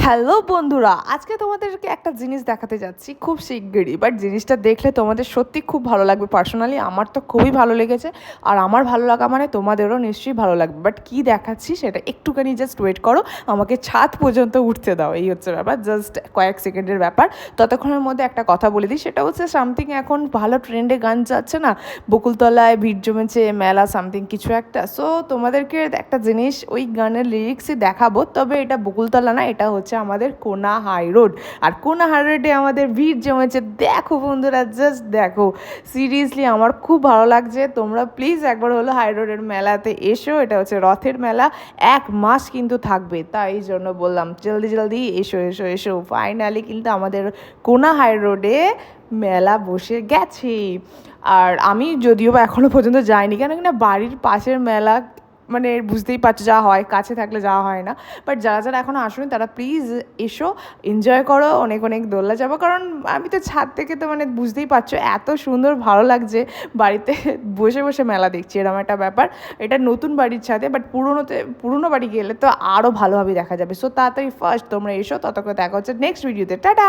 Hello বন্ধুরা, আজকে তোমাদেরকে একটা জিনিস দেখাতে যাচ্ছি খুব শিগগিরই। বাট জিনিসটা দেখলে তোমাদের সত্যি খুব ভালো লাগবে। পার্সোনালি আমার তো খুবই ভালো লেগেছে, আর আমার ভালো লাগা মানে তোমাদেরও নিশ্চয়ই ভালো লাগবে। বাট কী দেখাচ্ছি সেটা একটুখানি জাস্ট ওয়েট করো, আমাকে ছাদ পর্যন্ত উঠতে দাও। এই হচ্ছে ব্যাপার, জাস্ট কয়েক সেকেন্ডের ব্যাপার। ততক্ষণের মধ্যে একটা কথা বলে দিই, সেটা হচ্ছে সামথিং এখন ভালো ট্রেন্ডে গান যাচ্ছে না, বকুলতলায় ভিড় জমেছে মেলা সামথিং কিছু একটা। সো তোমাদেরকে একটা জিনিস ওই গানের লিরিক্সই দেখাবো, তবে এটা বকুলতলা না, এটা হচ্ছে আমাদের কোনা হাই রোড। আর কোনা হাই রোডে আমাদের ভিড় জমেছে, দেখো বন্ধুরা, জাস্ট দেখো। সিরিয়াসলি আমার খুব ভালো লাগছে। তোমরা প্লিজ একবার হলো হাই রোডের মেলাতে এসো। এটা হচ্ছে রথের মেলা, 1 মাস কিন্তু থাকবে, তাই জন্য বললাম জলদি জলদি এসো এসো এসো। ফাইনালি কিন্তু আমাদের কোনা হাই রোডে মেলা বসে গেছে। আর আমি যদিও বা এখনও পর্যন্ত যাইনি, কেন কিনা বাড়ির পাশের মেলা, মানে বুঝতেই পারছো যা হয়, কাছে থাকলে যাওয়া হয় না। বাট যারা যারা এখনও আসেনি তারা প্লিজ এসো, এনজয় করো, অনেক অনেক দোলনা যাবো। কারণ আমি তো ছাদ থেকে তো মানে বুঝতেই পারছো এত সুন্দর ভালো লাগছে, বাড়িতে বসে বসে মেলা দেখছি, এরকম একটা ব্যাপার। এটা নতুন বাড়ির ছাদে, বাট পুরোনো বাড়ি গেলে তো আরও ভালোভাবে দেখা যাবে। সো তাড়াতাড়ি ফার্স্ট তোমরা এসো, ততক্ষণ দেখা হচ্ছে নেক্সট ভিডিওতে। টাটা।